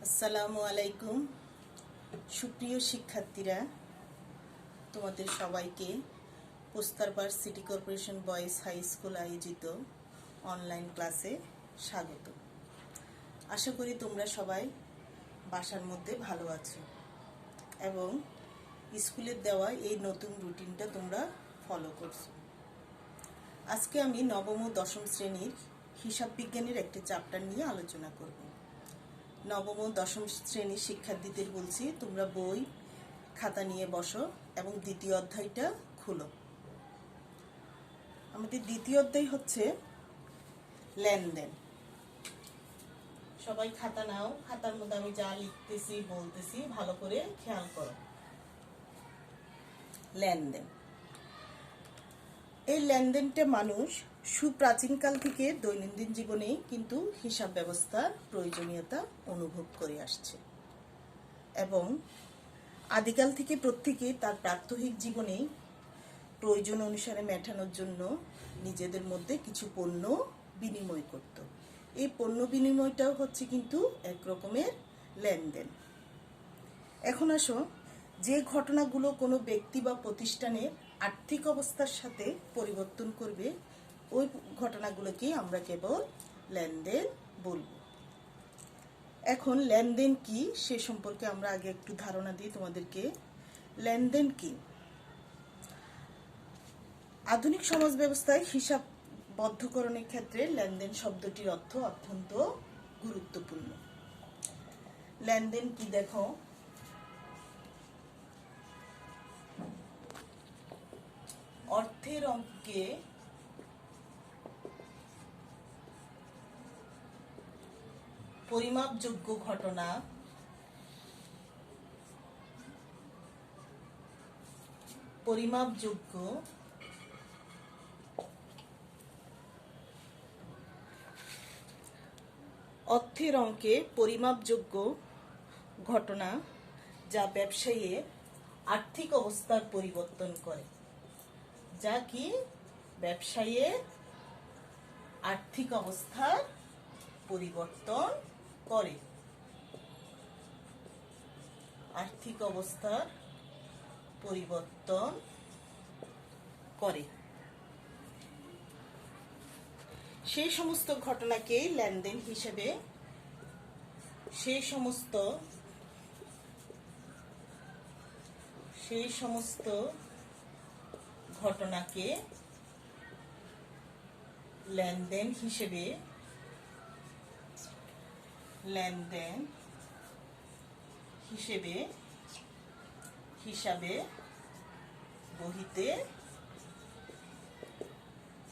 আসসালামু আলাইকুম। সুপ্রিয় শিক্ষার্থীরা, তোমাদের সবাইকে Postarpar city corporation boys high school আয়োজিত অনলাইন ক্লাসে স্বাগত। আশা করি তোমরা সবাই বাসার মধ্যে ভালো আছো এবং স্কুলের দেওয়া এই নতুন রুটিনটা তোমরা ফলো করছো। আজকে আমি নবম ও দশম শ্রেণীর হিসাব বিজ্ঞানের একটি চ্যাপ্টার নিয়ে আলোচনা করব। নবম ও দশম শ্রেণীর শিক্ষার্থীদের বলছি, তোমরা বই খাতা নিয়ে বসো এবং দ্বিতীয় অধ্যায়টা খুলো। আমাদের দ্বিতীয় অধ্যায় হচ্ছে লেনদেন। সবাই খাতা নাও, খাতার মধ্যে আমি যা লিখতেছি বলতেছি ভালো করে খেয়াল করো। লেনদেন, এই লেনদেনটা মানুষ সুপ্রাচীনকাল থেকে দৈনন্দিন জীবনে কিন্তু হিসাব ব্যবস্থার প্রয়োজনীয়তা অনুভব করে আসছে এবং আদিকাল থেকে প্রত্যেকে তার প্রাত্যহিক জীবনে প্রয়োজন অনুসারে মেটানোর জন্য নিজেদের মধ্যে কিছু পণ্য বিনিময় করত। এই পণ্য বিনিময়টাও হচ্ছে কিন্তু এক রকমের লেনদেন। এখন আসো, যে ঘটনাগুলো কোনো ব্যক্তি বা প্রতিষ্ঠানের আর্থিক অবস্থার সাথে পরিবর্তন করবে, ওই ঘটনাগুলোকে আমরা কেবল লেনদেন বলবো। এখন লেনদেন কি সে সম্পর্কে আমরা আগে একটু ধারণা দিই তোমাদেরকে। লেনদেন কি? আধুনিক সমাজ ব্যবস্থায় হিসাববদ্ধকরণের ক্ষেত্রে লেনদেন শব্দটির অর্থ অত্যন্ত গুরুত্বপূর্ণ। লেনদেন কি দেখো, অর্থের অঙ্কে পরিমাপযোগ্য ঘটনা পরিমাপযোগ্য অর্থের অঙ্কে পরিমাপযোগ্য ঘটনা যা ব্যবসায়ীর আর্থিক অবস্থার পরিবর্তন করে। যা কি ব্যবসায়ীর আর্থিক অবস্থার পরিবর্তন করে। আর্থিক অবস্থার পরিবর্তন করে সেই সমস্ত ঘটনাকে লেনদেন হিসেবে, সেই সমস্ত ঘটনাকে লেনদেন হিসেবে হিসাবে বহিতে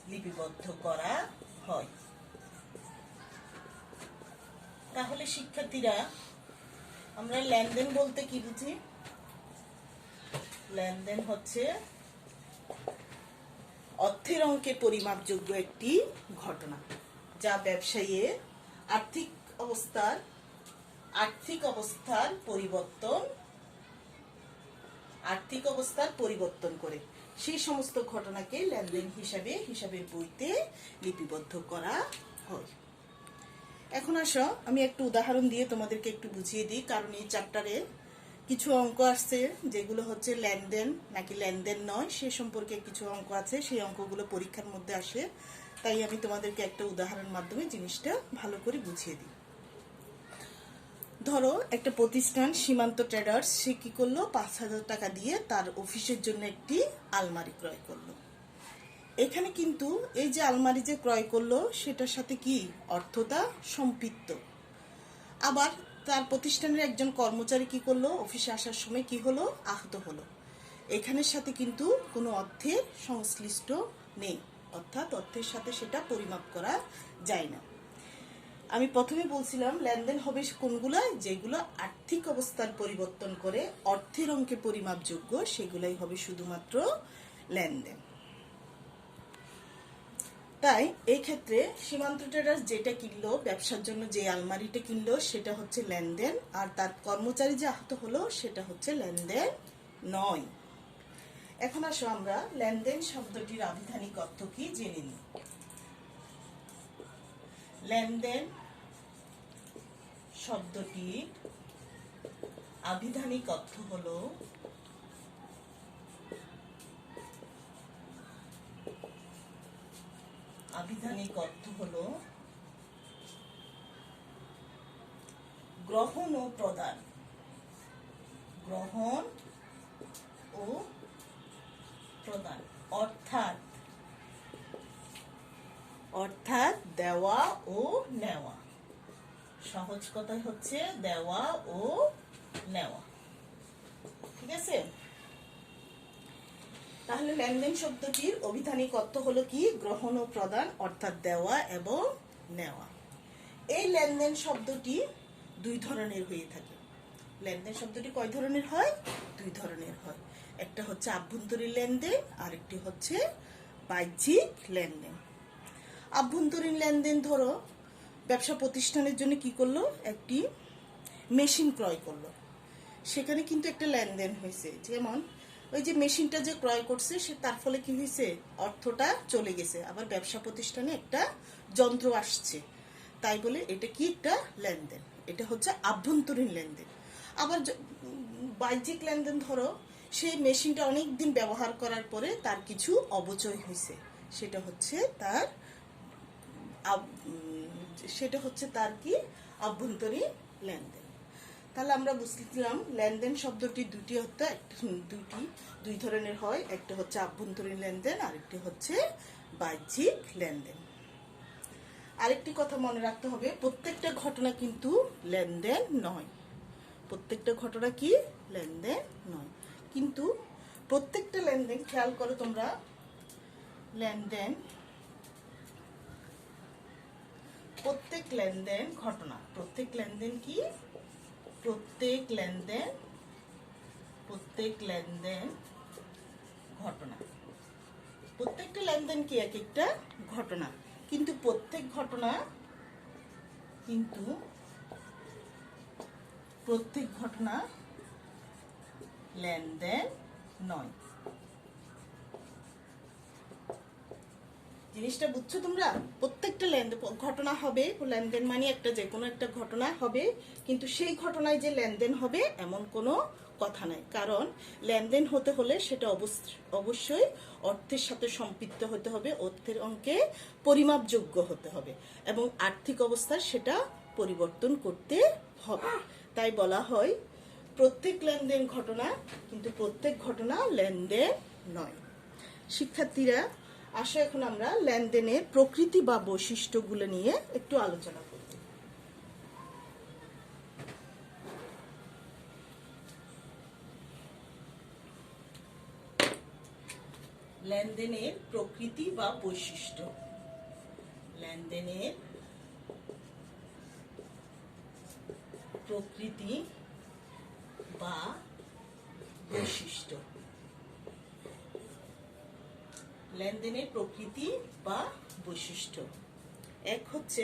লিপিবদ্ধ করা হয়। তাহলে শিক্ষার্থীরা, আমরা লেনদেন বলতে কি বুঝি? লেনদেন হচ্ছে অর্থের অঙ্কে পরিমাপযোগ্য একটি ঘটনা যা ব্যবসায়ীর আর্থিক অবস্থার পরিবর্তন করে। সেই সমস্ত ঘটনাকে লেনদেন হিসাবে হিসাবের বইতে লিপিবদ্ধ করা হয়। এখন আসো, আমি একটু উদাহরণ দিয়ে তোমাদেরকে একটু বুঝিয়ে দিই, কারণ এই চ্যাপ্টারে কিছু অঙ্ক আসছে যেগুলো হচ্ছে লেনদেন নাকি লেনদেন নয় সে সম্পর্কে কিছু অঙ্ক আছে। সেই অঙ্কগুলো পরীক্ষার মধ্যে আসে, তাই আমি তোমাদেরকে একটা উদাহরণ মাধ্যমে জিনিসটা ভালো করে বুঝিয়ে দিই। ধরো, একটা প্রতিষ্ঠান সীমান্ত ট্রেডার্স, সে কি করলো, 5,000 টাকা দিয়ে তার অফিসের জন্য একটি আলমারি ক্রয় করলো। এখানে কিন্তু এই যে আলমারি যে ক্রয় করলো সেটার সাথে কি অর্থতা সম্পৃক্ত। আবার তার প্রতিষ্ঠানের একজন কর্মচারী কি করলো, অফিসে আসার সময় কি হলো, আহত হলো। এখানের সাথে কিন্তু কোনো অর্থের সংশ্লিষ্ট নেই, অর্থাৎ অর্থের সাথে সেটা পরিমাপ করা যায় না। আমি প্রথমে বলছিলাম লেনদেন হবে কোনগুলো, যেগুলো আর্থিক অবস্থার পরিবর্তন করে অর্থের অঙ্কে পরিমাপযোগ্য, সেগুলাই হবে শুধুমাত্র লেনদেন। তাই এই ক্ষেত্রে সীমান্ত ট্রেডার্স যেটা কিনলো, ব্যবসার জন্য যে আলমারিটা কিনলো, সেটা হচ্ছে লেনদেন, আর তার কর্মচারী যে আহত হলো সেটা হচ্ছে লেনদেন নয়। এখন আসো, আমরা লেনদেন শব্দটির আবিধানিক অর্থ কি জেনে নিই। লেনদেন শব্দটির আবিধানিক অর্থ হলো গ্রহণ ও প্রদান। গ্রহণ ও প্রদান অর্থাৎ দেওয়া ও নেওয়া। সহজ কথাই হচ্ছে দেওয়া ও নেওয়া। ঠিক আছে, তাহলে লেনদেন শব্দটির অভিধানিক অর্থ হলো কি? গ্রহণ ও প্রদান অর্থাৎ দেওয়া এবং নেওয়া। এই লেনদেন শব্দটি দুই ধরনের হয়ে থাকে। লেনদেন শব্দটি কয় ধরনের হয়? দুই ধরনের হয়। একটা হচ্ছে আভ্যন্তরীণ লেনদেন, আরেকটি হচ্ছে বাহ্যিক লেনদেন। আভ্যন্তরীণ লেনদেন ধরো ব্যবসা প্রতিষ্ঠানের জন্য কি করলো? একটি মেশিন ক্রয় করলো, সেখানে কিন্তু একটা লেনদেন হয়েছে। যেমন ওই যে মেশিনটা যে ক্রয় করছে, সে তার ফলে কি হয়েছে? অর্থটা চলে গেছে। আবার ব্যবসা প্রতিষ্ঠানে একটা যন্ত্র আসছে, তাই বলে এটা কি? একটা লেনদেন। এটা হচ্ছে আভ্যন্তরীণ লেনদেন। আবার বাহ্যিক লেনদেন ধরো সেই মেশিনটা অনেক দিন ব্যবহার করার পরে তার কিছু অপচয় হয়েছে, সেটা হচ্ছে তার কি? আভ্যন্তরীণ লেনদেন। তাহলে আমরা বুঝলাম লেনদেন শব্দটি দুই ধরনের হয়। একটা হচ্ছে আভ্যন্তরীণ লেনদেন, আরেকটি হচ্ছে বাহ্যিক লেনদেন। আরেকটি কথা মনে রাখতে হবে, প্রত্যেকটা ঘটনা কিন্তু লেনদেন নয়। প্রত্যেকটা ঘটনা কি? লেনদেন নয়। কিন্তু প্রত্যেকটা লেনদেন, খেয়াল করো তোমরা, প্রত্যেক লেনদেন ঘটনা। প্রত্যেক লেনদেন কি? প্রত্যেক লেনদেন ঘটনা। প্রত্যেকটা লেনদেন কি? এক একটা ঘটনা। কিন্তু প্রত্যেক ঘটনা লেনদেন নয়। জিনিসটা বুঝছো তোমরা? প্রত্যেকটা লেনদেন ঘটনা হবে, লেনদেন মানে একটা যে কোনো একটা ঘটনা হবে, কিন্তু সেই ঘটনায় যে লেনদেন হবে এমন কোনো কথা নাই। কারণ লেনদেন হতে হলে সেটা অবশ্যই অর্থের সাথে সম্পৃক্ত হতে হবে, অর্থের অঙ্কে পরিমাপযোগ্য হতে হবে এবং আর্থিক অবস্থার সেটা পরিবর্তন করতে হবে। তাই বলা হয় প্রত্যেক লেনদেন ঘটনা, কিন্তু প্রত্যেক ঘটনা লেনদেন নয়। শিক্ষার্থীরা, আসো এখন আমরা লেনদেনের প্রকৃতি বা বৈশিষ্ট্যগুলো নিয়ে একটু আলোচনা করব। লেনদেনের প্রকৃতি বা বৈশিষ্ট্য। লেনদেনের প্রকৃতি বা বৈশিষ্ট্য। লেনদেনের প্রকৃতি বা বৈশিষ্ট্য। এক হচ্ছে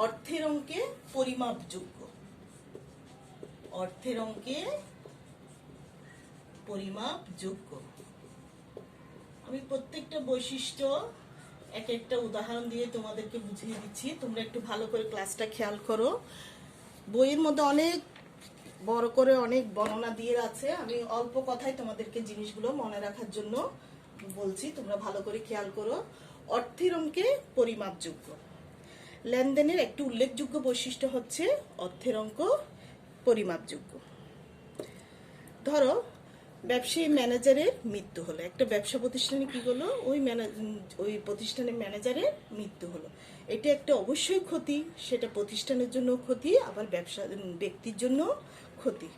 অর্থের অঙ্কে পরিমাপযোগ্য। অর্থের অঙ্কে পরিমাপযোগ্য। আমি প্রত্যেকটা বৈশিষ্ট্য এক একটা উদাহরণ দিয়ে তোমাদেরকে বুঝিয়ে দিচ্ছি, তোমরা একটু ভালো করে ক্লাসটা খেয়াল করো। বইয়ের মধ্যে অনেক বড় করে অনেক বর্ণনা দিয়ে আছে, আমি অল্প কথায় তোমাদেরকে জিনিসগুলো মনে রাখার জন্য বলছি, তোমরা ভালো করে খেয়াল করো। অর্থের অঙ্কে পরিমাপযোগ্য। লেনদেনের একটি উল্লেখযোগ্য বৈশিষ্ট্য হচ্ছে অর্থের অঙ্ক পরিমাপযোগ্য। ধরো ব্যবসায়ী ম্যানেজারের মৃত্যু হলো, একটা ব্যবসা প্রতিষ্ঠানে কি হলো? ওই প্রতিষ্ঠানের ম্যানেজারের মৃত্যু হলো। এটা একটা অবশ্যই ক্ষতি, সেটা প্রতিষ্ঠানের জন্য ক্ষতি, আবার ব্যক্তির জন্য ক্ষতি,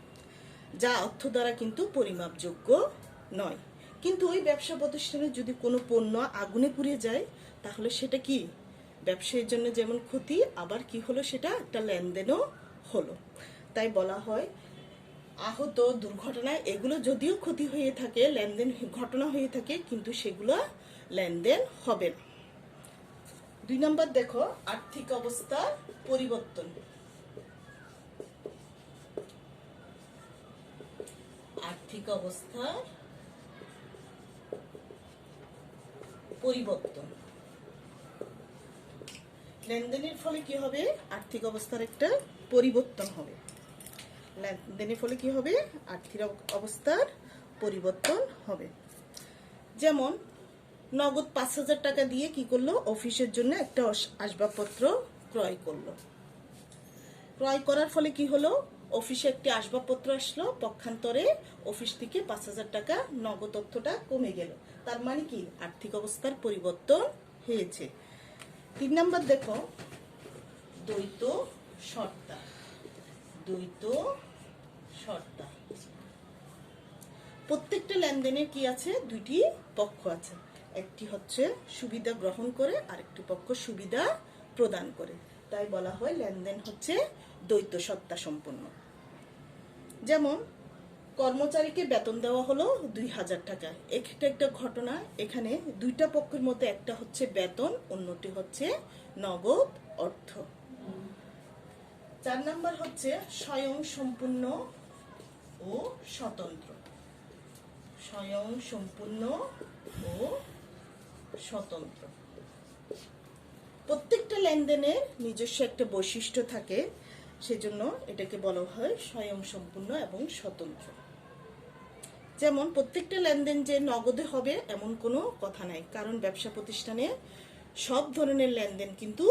যা অর্থ দ্বারা কিন্তু পরিমাপযোগ্য নয়। কিন্তু ওই ব্যবসা প্রতিষ্ঠানে যদি কোনো পণ্য আগুনে পুড়ে যায়, তাহলে সেটা কি? ব্যবসায়ীর জন্য যেমন ক্ষতি, আবার কি হলো? সেটা একটা লেনদেনও হলো। তাই বলা হয় আহত, দুর্ঘটনায় এগুলো যদিও ক্ষতি হয়ে থাকে, লেনদেন ঘটনা হয়ে থাকে, কিন্তু সেগুলো লেনদেন হবে না। 2 নম্বর দেখো, আর্থিক অবস্থার পরিবর্তন। আর্থিক অবস্থার পরিবর্তন। লেনদেনের ফলে কি হবে? আর্থিক অবস্থার একটা পরিবর্তন হবে। লেনদেনের ফলে কি হবে? আর্থিক অবস্থার পরিবর্তন হবে। যেমন নগদ 5,000 টাকা দিয়ে কি করলো? অফিসের জন্য একটা আসবাবপত্র ক্রয় করলো। ক্রয় করার ফলে কি হলো? অফিসে একটি আসবাবপত্র আসলো, পক্ষান্তরে অফিস থেকে 5,000 টাকা নগদ অর্থটা কমে গেল। তার মানে কি? আর্থিক অবস্থার পরিবর্তন হয়েছে। 3 নাম্বার দেখো, দ্বৈত শর্তা। দ্বৈত শর্তা। প্রত্যেকটা লেনদেনের কি আছে? দুইটি পক্ষ আছে। একটি হচ্ছে সুবিধা গ্রহণ করে, আরেকটি পক্ষ সুবিধা প্রদান করে। তাই বলা হয় লেনদেন হচ্ছে দ্বৈত সত্তা সম্পন্ন। যেমন কর্মচারীকে বেতন দেওয়া হলো 2,000 টাকা। এটা একটা ঘটনা। এখানে দুইটা পক্ষের মধ্যে একটা হচ্ছে বেতন, অন্যটি হচ্ছে নগদ অর্থ। 4 নাম্বার হচ্ছে স্বয়ং সম্পূর্ণ ও স্বতন্ত্র। স্বয়ং সম্পূর্ণ ও স্বতন্ত্র। প্রত্যেকটা লেনদেনের নিজস্ব একটা বৈশিষ্ট্য থাকে, সেজন্য এটাকে বলা হয় স্বয়ং সম্পূর্ণ এবং স্বতন্ত্র। যেমন প্রত্যেকটা লেনদেন যে নগদে হবে এমন কোনো কথা নাই, কারণ ব্যবসা প্রতিষ্ঠানে সব ধরনের লেনদেন কিন্তু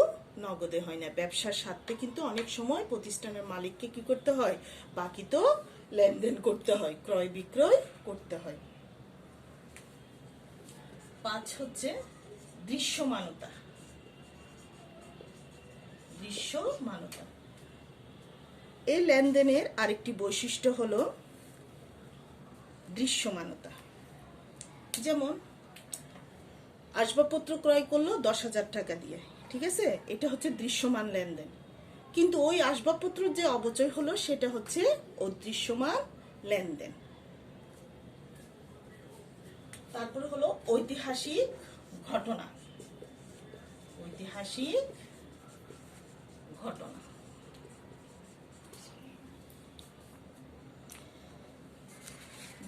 নগদে হয় না। ব্যবসার স্বার্থে কিন্তু অনেক সময় প্রতিষ্ঠানের মালিককে কি করতে হয়? বাকি তো লেনদেন করতে হয়, ক্রয় বিক্রয় করতে হয়। 5 হচ্ছে দৃশ্যমানতা। দৃশ্যমানতা। এই লেনদেনের আরেকটি বৈশিষ্ট্য হলো দৃশ্যমানতা। যেমন আসবাবপত্র ক্রয় করলো 10,000 টাকা দিয়ে, ঠিক আছে? এটা হচ্ছে দৃশ্যমান লেনদেন। কিন্তু ওই আসবাবপত্রের যে অপচয় হলো সেটা হচ্ছে অদৃশ্যমান লেনদেন। তারপরে হলো ঐতিহাসিক ঘটনা। ঐতিহাসিক ঘটনা।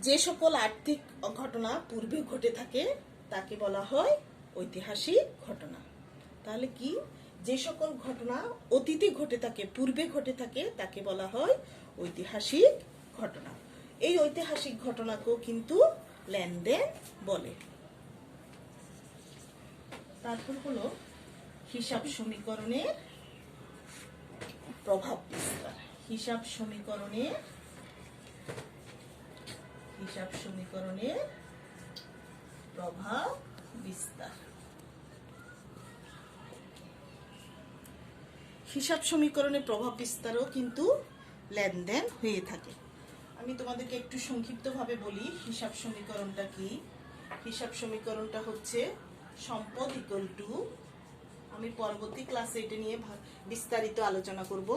যে সকল আর্থিক ঘটনা পূর্বে ঘটে থাকে তাকে বলা হয় ঐতিহাসিক ঘটনা। তাহলে কি? যে সকল ঘটনা অতীতে ঘটে থাকে, পূর্বে ঘটে থাকে, তাকে বলা হয় ঐতিহাসিক ঘটনা। এই ঐতিহাসিক ঘটনাকেও কিন্তু লেনদেন বলে। তারপর হলো হিসাব সমীকরণের প্রভাব বিস্তার। হিসাব সমীকরণের প্রভাব বিস্তার। হিসাব সমীকরণের প্রভাব বিস্তারও কিন্তু লেনদেন হয়ে থাকে। আমি তোমাদেরকে একটু সংক্ষিপ্তভাবে বলি হিসাব সমীকরণটা কি। হিসাব সমীকরণটা হচ্ছে সম্পদ ইকুয়াল টু, আমি পরবর্তী ক্লাসে এটা নিয়ে বিস্তারিত আলোচনা করব।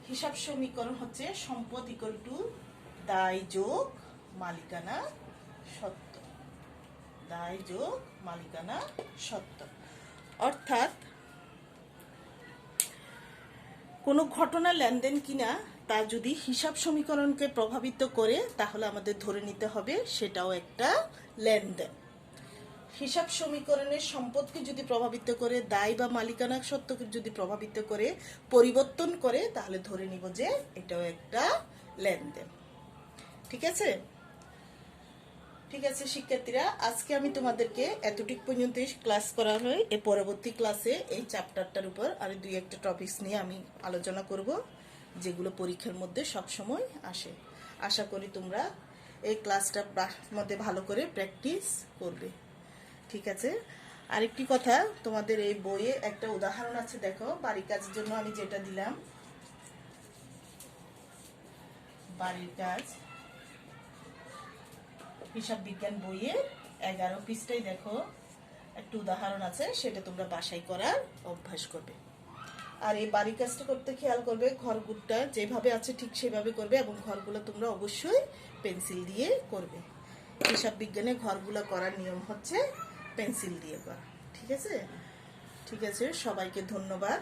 হিসাব সমীকরণ হচ্ছে সম্পদ ইকুয়াল টু দায় যোগ মালিকানা সত্ত্ব। দায় যোগ মালিকানা সত্ত্ব। অর্থাৎ কোনো ঘটনা লেনদেন কিনা তা যদি হিসাব সমীকরণকে প্রভাবিত করে তাহলে আমাদের ধরে নিতে হবে সেটাও একটা লেনদেন। হিসাব সমীকরণের সম্পদকে যদি প্রভাবিত করে, দায় বা মালিকানা সত্ত্বকে যদি প্রভাবিত করে, পরিবর্তন করে, তাহলে ধরে নিব যে এটাও একটা লেনদেন। ঠিক আছে? ঠিক আছে শিক্ষার্থীরা, আজকে আমি তোমাদেরকে এতটুক পর্যন্ত ক্লাস করা হয়। এর পরবর্তী ক্লাসে এই চ্যাপ্টারটার উপর আর 2-1টা টপিকস নিয়ে আমি আলোচনা করব, যেগুলো পরীক্ষার মধ্যে সব সময় আসে। আশা করি তোমরা এই ক্লাসটার মধ্যে ভালো করে প্র্যাকটিস করবে। ঠিক আছে? আরেকটি কথা, তোমাদের এই বইয়ে একটা উদাহরণ আছে, দেখো। বাড়ির কাজের জন্য আমি যেটা দিলাম, বাড়ির কাজ হিসাব বিজ্ঞান বইয়ের 11 পৃষ্ঠায় দেখো একটা উদাহরণ আছে, সেটা তোমরা বাসায় করার অভ্যাস করবে। আর এই বাড়ির কাজটা করতে খেয়াল করবে, ঘরগুলোটা যেভাবে আছে ঠিক সেভাবে করবে, এবং ঘরগুলো তোমরা অবশ্যই পেন্সিল দিয়ে করবে। হিসাব বিজ্ঞানে ঘরগুলো করার নিয়ম হচ্ছে পেন্সিল দিয়ে করা। ঠিক আছে? ঠিক আছে, সবাইকে ধন্যবাদ।